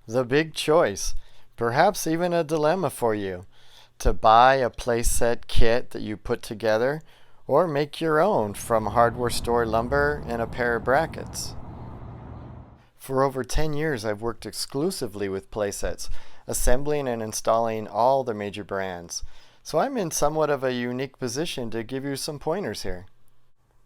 The big choice, perhaps even a dilemma for you, to buy a playset kit that you put together or make your own from hardware store lumber and a pair of brackets. For over 10 years, I've worked exclusively with playsets, assembling and installing all the major brands. So I'm in somewhat of a unique position to give you some pointers here.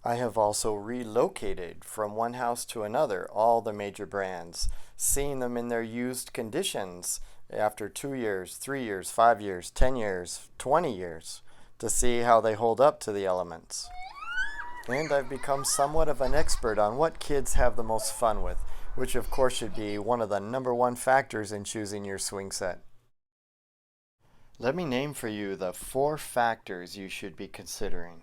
I have also relocated from one house to another all the major brands, seeing them in their used conditions after 2 years, 3 years, 5 years, 10 years, 20 years, to see how they hold up to the elements. And I've become somewhat of an expert on what kids have the most fun with, which of course should be one of the #1 factors in choosing your swing set. Let me name for you the 4 factors you should be considering.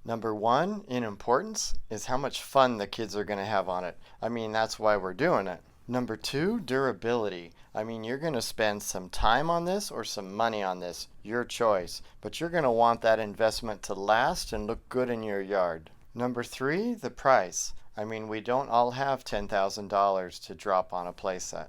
Number 1 in importance is how much fun the kids are going to have on it. That's why we're doing it. Number 2, durability. You're going to spend some time on this or some money on this, your choice, but you're going to want that investment to last and look good in your yard. Number 3, the price. We don't all have $10,000 to drop on a playset.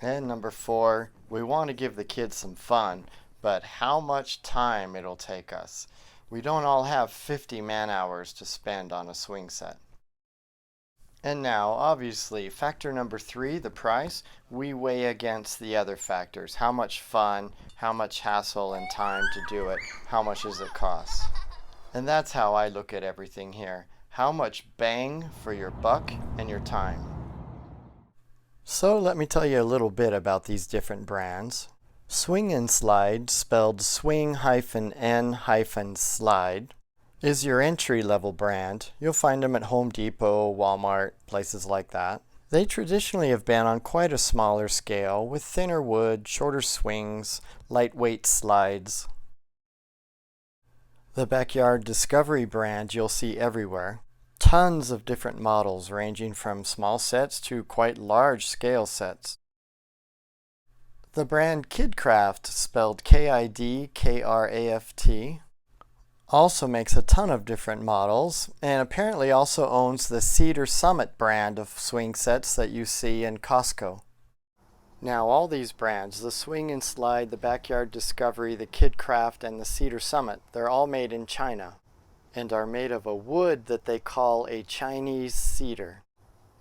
And number 4, we want to give the kids some fun, but how much time it'll take us. We don't all have 50 man-hours to spend on a swing set. And now, obviously, factor number 3, the price, we weigh against the other factors. How much fun, how much hassle and time to do it, how much does it cost? And that's how I look at everything here. How much bang for your buck and your time. So let me tell you a little bit about these different brands. Swing and Slide, spelled swing-n-slide, is your entry-level brand. You'll find them at Home Depot, Walmart, places like that. They traditionally have been on quite a smaller scale with thinner wood, shorter swings, lightweight slides. The Backyard Discovery brand you'll see everywhere. Tons of different models ranging from small sets to quite large scale sets. The brand KidKraft, spelled K-I-D-K-R-A-F-T, also makes a ton of different models and apparently also owns the Cedar Summit brand of swing sets that you see in Costco. Now all these brands, the Swing and Slide, the Backyard Discovery, the KidKraft, and the Cedar Summit, they're all made in China and are made of a wood that they call a Chinese cedar.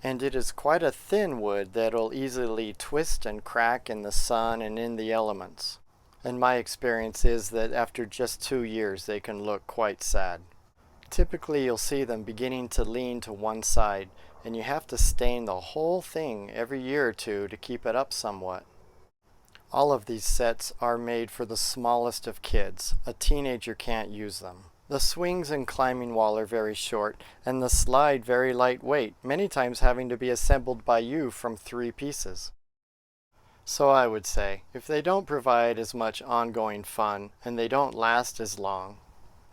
And it is quite a thin wood that'll easily twist and crack in the sun and in the elements. And my experience is that after just 2 years they can look quite sad. Typically you'll see them beginning to lean to one side, and you have to stain the whole thing every year or two to keep it up somewhat. All of these sets are made for the smallest of kids. A teenager can't use them. The swings and climbing wall are very short, and the slide very lightweight, many times having to be assembled by you from 3 pieces. So I would say, if they don't provide as much ongoing fun, and they don't last as long,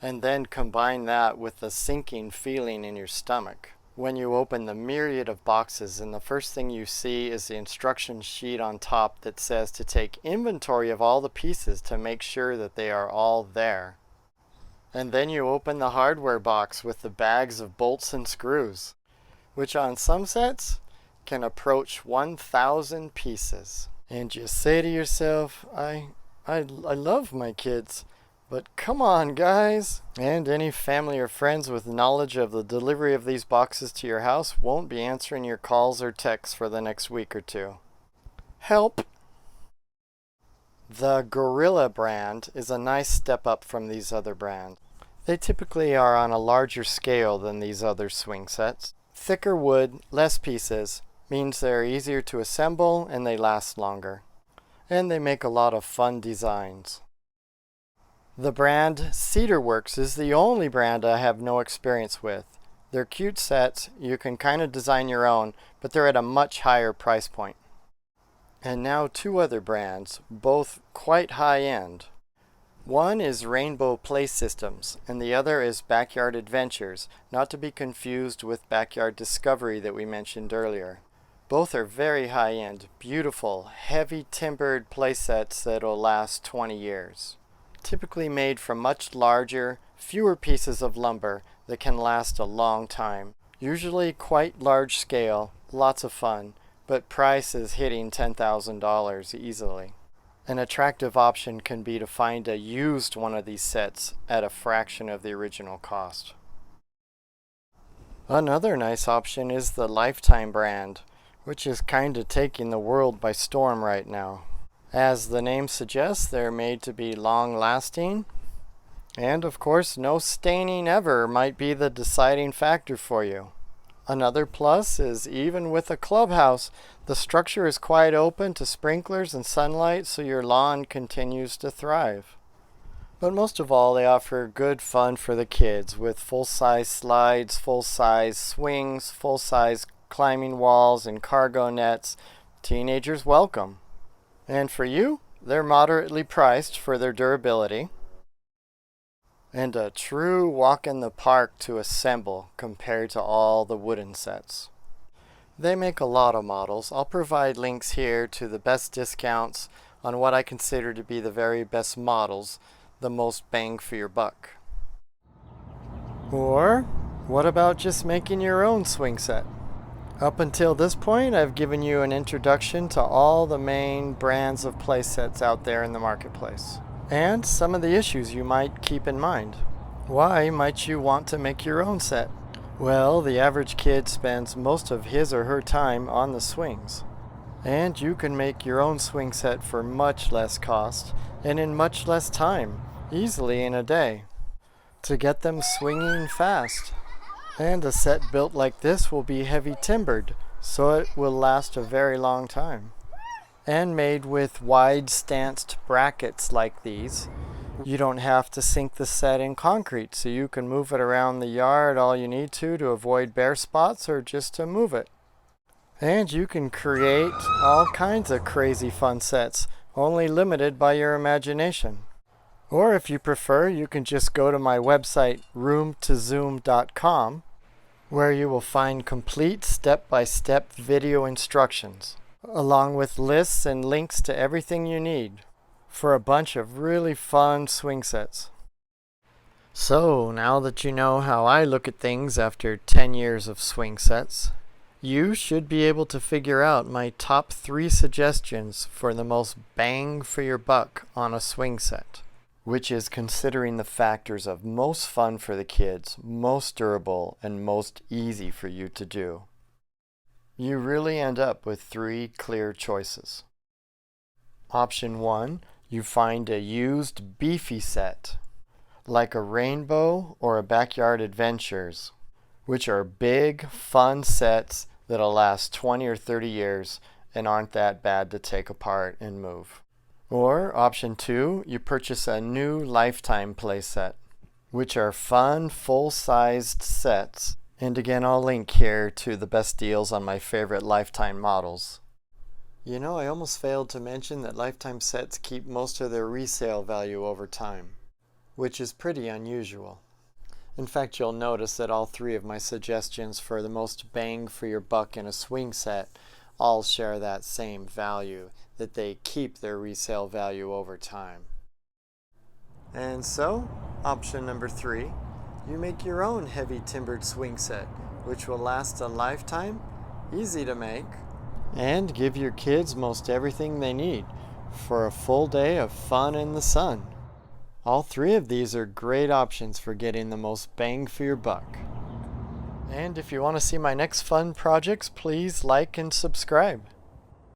and then combine that with the sinking feeling in your stomach, when you open the myriad of boxes and the first thing you see is the instruction sheet on top that says to take inventory of all the pieces to make sure that they are all there. And then you open the hardware box with the bags of bolts and screws, which on some sets can approach 1,000 pieces. And you say to yourself, I love my kids, but come on guys. And any family or friends with knowledge of the delivery of these boxes to your house won't be answering your calls or texts for the next week or 2. Help! The Gorilla brand is a nice step up from these other brands. They typically are on a larger scale than these other swing sets. Thicker wood, less pieces, means they're easier to assemble and they last longer. And they make a lot of fun designs. The brand Cedarworks is the only brand I have no experience with. They're cute sets, you can kind of design your own, but they're at a much higher price point. And now 2 other brands, both quite high-end. One is Rainbow Play Systems, and the other is Backyard Adventures, not to be confused with Backyard Discovery that we mentioned earlier. Both are very high-end, beautiful, heavy timbered playsets that'll last 20 years. Typically made from much larger, fewer pieces of lumber that can last a long time. Usually quite large scale, lots of fun, but price is hitting $10,000 easily. An attractive option can be to find a used one of these sets at a fraction of the original cost. Another nice option is the Lifetime brand, which is kinda taking the world by storm right now. As the name suggests, they're made to be long-lasting, and of course, no staining ever might be the deciding factor for you. Another plus is even with a clubhouse, the structure is quite open to sprinklers and sunlight, so your lawn continues to thrive. But most of all, they offer good fun for the kids with full-size slides, full-size swings, full-size climbing walls, and cargo nets. Teenagers welcome. And for you, they're moderately priced for their durability and a true walk in the park to assemble compared to all the wooden sets. They make a lot of models. I'll provide links here to the best discounts on what I consider to be the very best models, the most bang for your buck. Or what about just making your own swing set? Up until this point, I've given you an introduction to all the main brands of playsets out there in the marketplace, and some of the issues you might keep in mind. Why might you want to make your own set? Well, the average kid spends most of his or her time on the swings, and you can make your own swing set for much less cost and in much less time, easily in a day, to get them swinging fast. And a set built like this will be heavy timbered, so it will last a very long time. And made with wide stanced brackets like these, you don't have to sink the set in concrete, so you can move it around the yard all you need to avoid bare spots or just to move it. And you can create all kinds of crazy fun sets, only limited by your imagination. Or if you prefer, you can just go to my website roomtozoom.com, where you will find complete step-by-step video instructions, along with lists and links to everything you need for a bunch of really fun swing sets. So, now that you know how I look at things after 10 years of swing sets, you should be able to figure out my top 3 suggestions for the most bang for your buck on a swing set, which is considering the factors of most fun for the kids, most durable, and most easy for you to do. You really end up with 3 clear choices. Option 1, you find a used beefy set, like a Rainbow or a Backyard Adventures, which are big, fun sets that'll last 20 or 30 years and aren't that bad to take apart and move. Or option 2, you purchase a new Lifetime playset, which are fun, full-sized sets. And again, I'll link here to the best deals on my favorite Lifetime models. You know, I almost failed to mention that Lifetime sets keep most of their resale value over time, which is pretty unusual. In fact, you'll notice that all 3 of my suggestions for the most bang for your buck in a swing set all share that same value, that they keep their resale value over time. And so, option number 3, you make your own heavy timbered swing set, which will last a lifetime, easy to make, and give your kids most everything they need for a full day of fun in the sun. All 3 of these are great options for getting the most bang for your buck. And if you want to see my next fun projects, please like and subscribe.